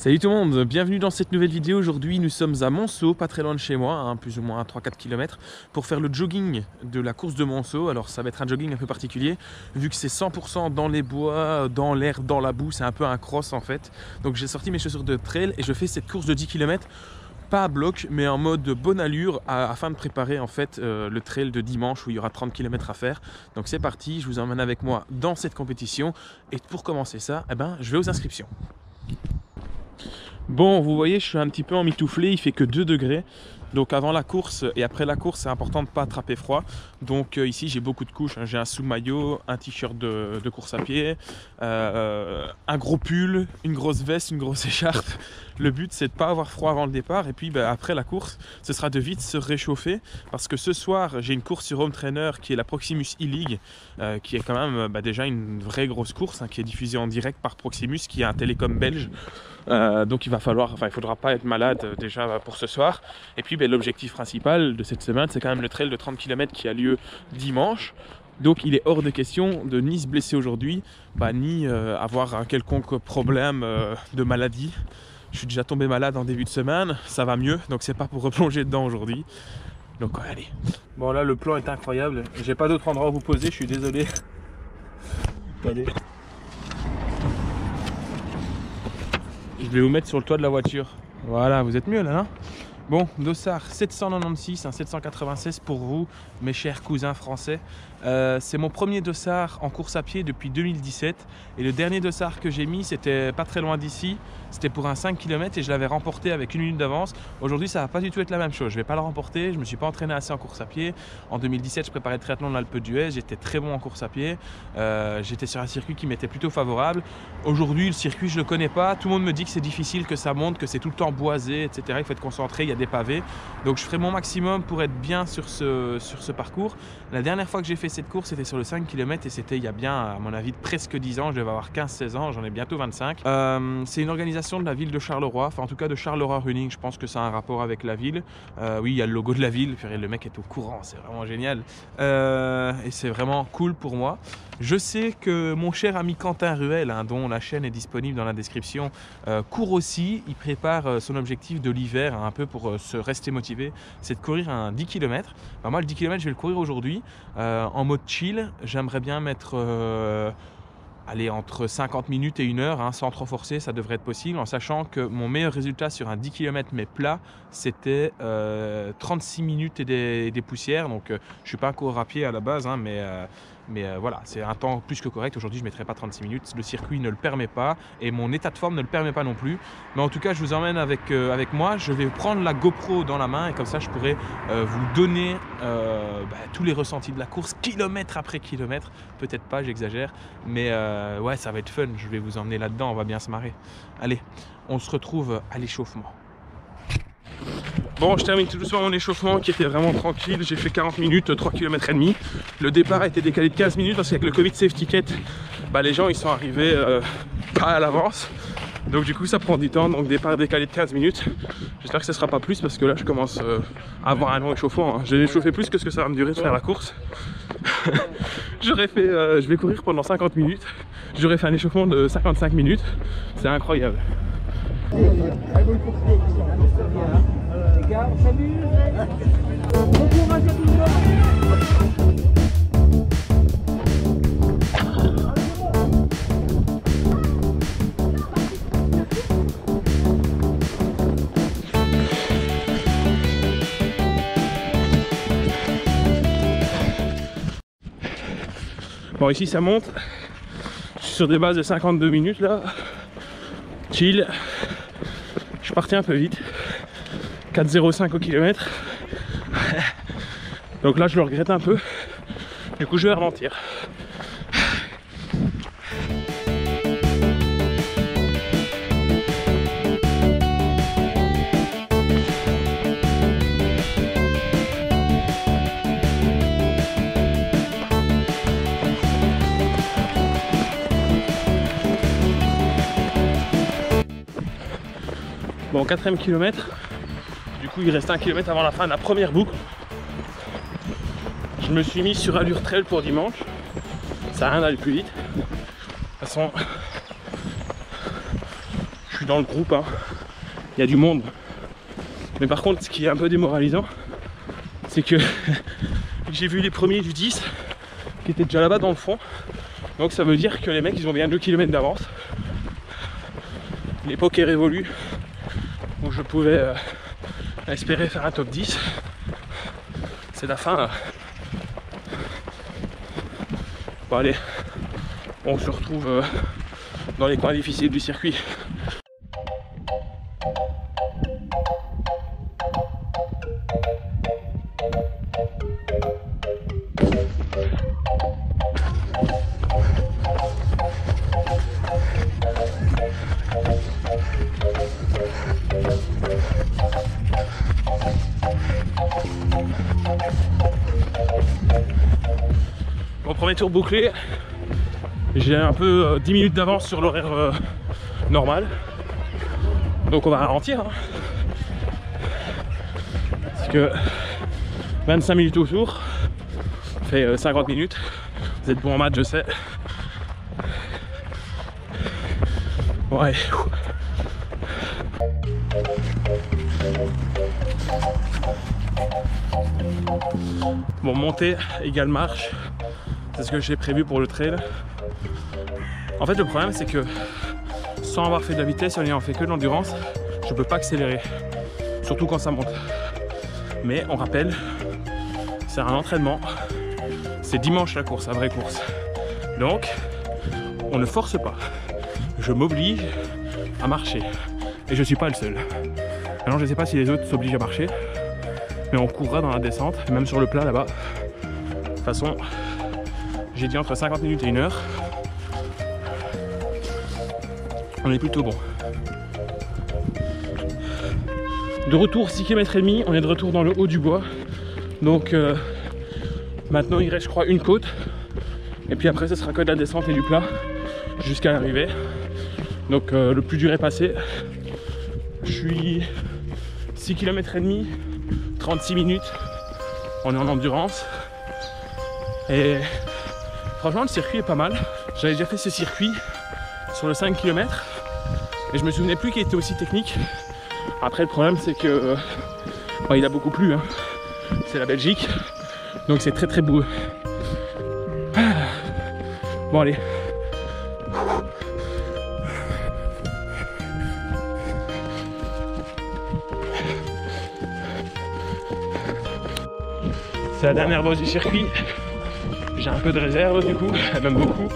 Salut tout le monde, bienvenue dans cette nouvelle vidéo. Aujourd'hui nous sommes à Monceau, pas très loin de chez moi, plus ou moins à 3-4 km, pour faire le jogging de la course de Monceau. Alors ça va être un jogging un peu particulier, vu que c'est 100% dans les bois, dans l'air, dans la boue, c'est un peu un cross en fait. Donc j'ai sorti mes chaussures de trail et je fais cette course de 10 km, pas à bloc, mais en mode bonne allure, afin de préparer en fait le trail de dimanche où il y aura 30 km à faire. Donc c'est parti, je vous emmène avec moi dans cette compétition. Et pour commencer ça, je vais aux inscriptions. Bon, vous voyez, je suis un petit peu emmitouflé, il fait que 2 degrés. Donc avant la course et après la course, c'est important de ne pas attraper froid. Donc ici, j'ai beaucoup de couches. J'ai un sous-maillot, un t-shirt de course à pied, un gros pull, une grosse veste, une grosse écharpe. Le but, c'est de ne pas avoir froid avant le départ. Et puis après la course, ce sera de vite se réchauffer. Parce que ce soir, j'ai une course sur Home Trainer qui est la Proximus e-League, qui est quand même déjà une vraie grosse course, qui est diffusée en direct par Proximus, qui est un télécom belge. Donc il faudra pas être malade déjà pour ce soir. Et puis l'objectif principal de cette semaine, c'est quand même le trail de 30 km qui a lieu dimanche. Donc il est hors de question de ni se blesser aujourd'hui, ni avoir un quelconque problème de maladie. Je suis déjà tombé malade en début de semaine, ça va mieux, donc c'est pas pour replonger dedans aujourd'hui. Donc allez. Bon là le plan est incroyable, j'ai pas d'autre endroit où vous poser, je suis désolé. Allez. Je vais vous mettre sur le toit de la voiture. Voilà, vous êtes mieux là, non? Bon, dossard 796, un 796 pour vous, mes chers cousins français. C'est mon premier dossard en course à pied depuis 2017. Et le dernier dossard que j'ai mis, c'était pas très loin d'ici. C'était pour un 5 km et je l'avais remporté avec 1 minute d'avance. Aujourd'hui, ça va pas du tout être la même chose. Je vais pas le remporter. Je me suis pas entraîné assez en course à pied. En 2017, je préparais le triathlon de l'Alpe d'Huez. J'étais très bon en course à pied. J'étais sur un circuit qui m'était plutôt favorable. Aujourd'hui, le circuit, je le connais pas. Tout le monde me dit que c'est difficile, que ça monte, que c'est tout le temps boisé, etc. Il faut être concentré. Il y a des pavés. Donc, je ferai mon maximum pour être bien sur ce parcours. La dernière fois que j'ai fait cette course, c'était sur le 5 km et c'était il y a bien, à mon avis, presque 10 ans. Je devais avoir 15-16 ans. J'en ai bientôt 25. C'est une organisation de la ville de Charleroi, enfin en tout cas de Charleroi Running. Je pense que ça a un rapport avec la ville. Oui, il y a le logo de la ville. Le mec est au courant, c'est vraiment génial. Et c'est vraiment cool pour moi. Je sais que mon cher ami Quentin Ruel, dont la chaîne est disponible dans la description, court aussi. Il prépare son objectif de l'hiver, un peu pour se rester motivé, c'est de courir un 10 km. Moi, le 10 km, je vais le courir aujourd'hui en mode chill. J'aimerais bien mettre entre 50 minutes et 1 heure, sans trop forcer, ça devrait être possible, en sachant que mon meilleur résultat sur un 10 km mais plat, c'était 36 minutes et des poussières. Donc je ne suis pas un coureur à pied à la base, mais voilà, c'est un temps plus que correct. Aujourd'hui, je ne mettrai pas 36 minutes, le circuit ne le permet pas et mon état de forme ne le permet pas non plus. Mais en tout cas, je vous emmène avec moi. Je vais prendre la GoPro dans la main et comme ça, je pourrai vous donner tous les ressentis de la course, kilomètre après kilomètre. Peut-être pas, j'exagère, mais ouais, ça va être fun. Je vais vous emmener là-dedans, on va bien se marrer. Allez, on se retrouve à l'échauffement. Bon, je termine tout doucement mon échauffement qui était vraiment tranquille. J'ai fait 40 minutes, 3 km et demi. Le départ a été décalé de 15 minutes parce qu'avec le Covid Safe Ticket, les gens ils sont arrivés pas à l'avance. Donc du coup ça prend du temps, donc départ décalé de 15 minutes. J'espère que ce sera pas plus parce que là je commence à avoir un long échauffement. J'ai échauffé plus que ce que ça va me durer de faire la course. Je vais courir pendant 50 minutes. J'aurais fait un échauffement de 55 minutes. C'est incroyable. Les gars, on s'amuse. Bon courage à tout le monde. Bon, ici ça monte. Je suis sur des bases de 52 minutes là. Chill. Je suis parti un peu vite. 4,05 au kilomètre. Donc là je le regrette un peu. Du coup je vais ralentir. Bon, 4e kilomètre. Du coup, il reste 1 km avant la fin de la première boucle. Je me suis mis sur allure trail pour dimanche. Ça a rien d'aller plus vite. De toute façon, je suis dans le groupe, hein. Il y a du monde. Mais par contre, ce qui est un peu démoralisant, c'est que j'ai vu les premiers du 10 qui étaient déjà là-bas dans le fond. Donc ça veut dire que les mecs, ils ont bien 2 km d'avance. L'époque est révolue où je pouvais espérer faire un top 10. C'est la fin là. Bon allez, on se retrouve dans les coins difficiles du circuit. Bon, premier tour bouclé, j'ai un peu 10 minutes d'avance sur l'horaire normal, donc on va ralentir, hein. Parce que 25 minutes au tour, ça fait 50 minutes, vous êtes bon en maths, je sais. Ouais. Bon, montée égale marche, c'est ce que j'ai prévu pour le trail. En fait, le problème, c'est que sans avoir fait de la vitesse, en ayant fait que de l'endurance, je peux pas accélérer, surtout quand ça monte. Mais on rappelle, c'est un entraînement, c'est dimanche la course, la vraie course. Donc, on ne force pas. Je m'oblige à marcher. Et je suis pas le seul. Alors, je sais pas si les autres s'obligent à marcher, mais on courra dans la descente, même sur le plat là-bas. De toute façon, j'ai dit entre 50 minutes et 1 heure. On est plutôt bon. De retour 6 km et demi, on est de retour dans le haut du bois. Donc maintenant il reste je crois une côte. Et puis après ce sera que de la descente et du plat jusqu'à l'arrivée. Donc le plus dur est passé. Je suis 6 km et demi, 36 minutes. On est en endurance. Et franchement le circuit est pas mal. J'avais déjà fait ce circuit sur le 5 km et je me souvenais plus qu'il était aussi technique. Après le problème c'est que il a beaucoup plu, hein. C'est la Belgique, donc c'est très très beau. Bon allez. C'est la dernière bosse du circuit. J'ai un peu de réserve du coup, même beaucoup.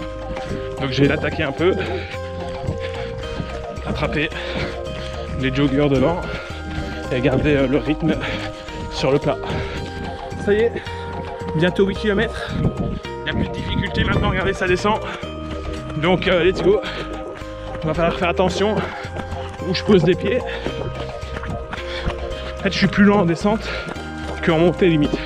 Donc je vais l'attaquer un peu. Attraper les joggers devant et garder le rythme sur le plat. Ça y est, bientôt 8 km. Il n'y a plus de difficulté maintenant, regardez ça descend. Donc let's go. Il va falloir faire attention où je pose les pieds. En fait je suis plus lent en descente qu'en montée limite.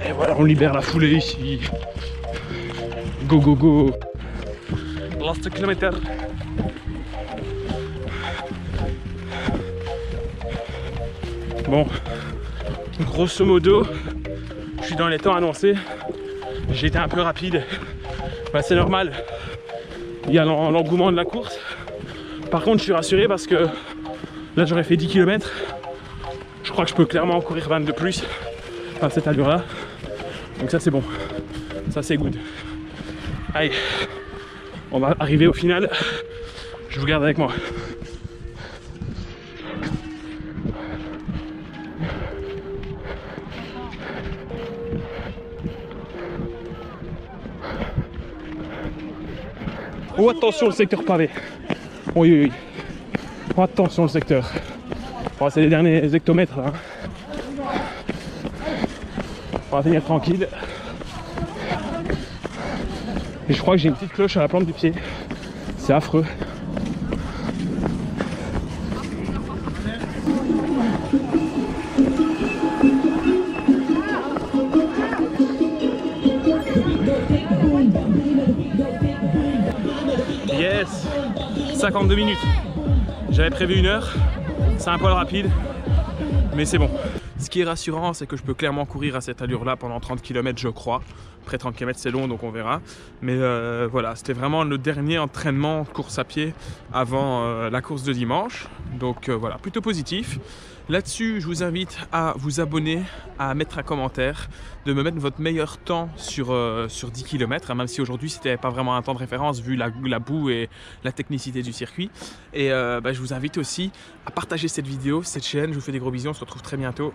Et voilà, on libère la foulée ici. Go go go. Last kilomètre. Bon, grosso modo, je suis dans les temps annoncés. J'ai été un peu rapide. Bah, c'est normal. Il y a l'engouement de la course. Par contre, je suis rassuré parce que là, j'aurais fait 10 km. Je crois que je peux clairement en courir 20 de plus à cette allure-là. Donc ça, c'est bon. Ça, c'est good. Allez, on va arriver au final. Je vous garde avec moi. Oh attention le secteur pavé. Oui oui oui. Oh, attention le secteur. Oh, c'est les derniers hectomètres là. On va finir tranquille. Et je crois que j'ai une petite cloche à la plante du pied. C'est affreux. Yes, 52 minutes. J'avais prévu 1 heure. C'est un poil rapide, mais c'est bon. Ce qui est rassurant, c'est que je peux clairement courir à cette allure-là pendant 30 km, je crois. Après 30 km, c'est long, donc on verra. Mais voilà, c'était vraiment le dernier entraînement course à pied avant la course de dimanche. Donc voilà, plutôt positif. Là-dessus, je vous invite à vous abonner, à mettre un commentaire, de me mettre votre meilleur temps sur 10 km, même si aujourd'hui c'était pas vraiment un temps de référence vu la boue et la technicité du circuit. Et je vous invite aussi à partager cette vidéo, cette chaîne. Je vous fais des gros bisous, on se retrouve très bientôt.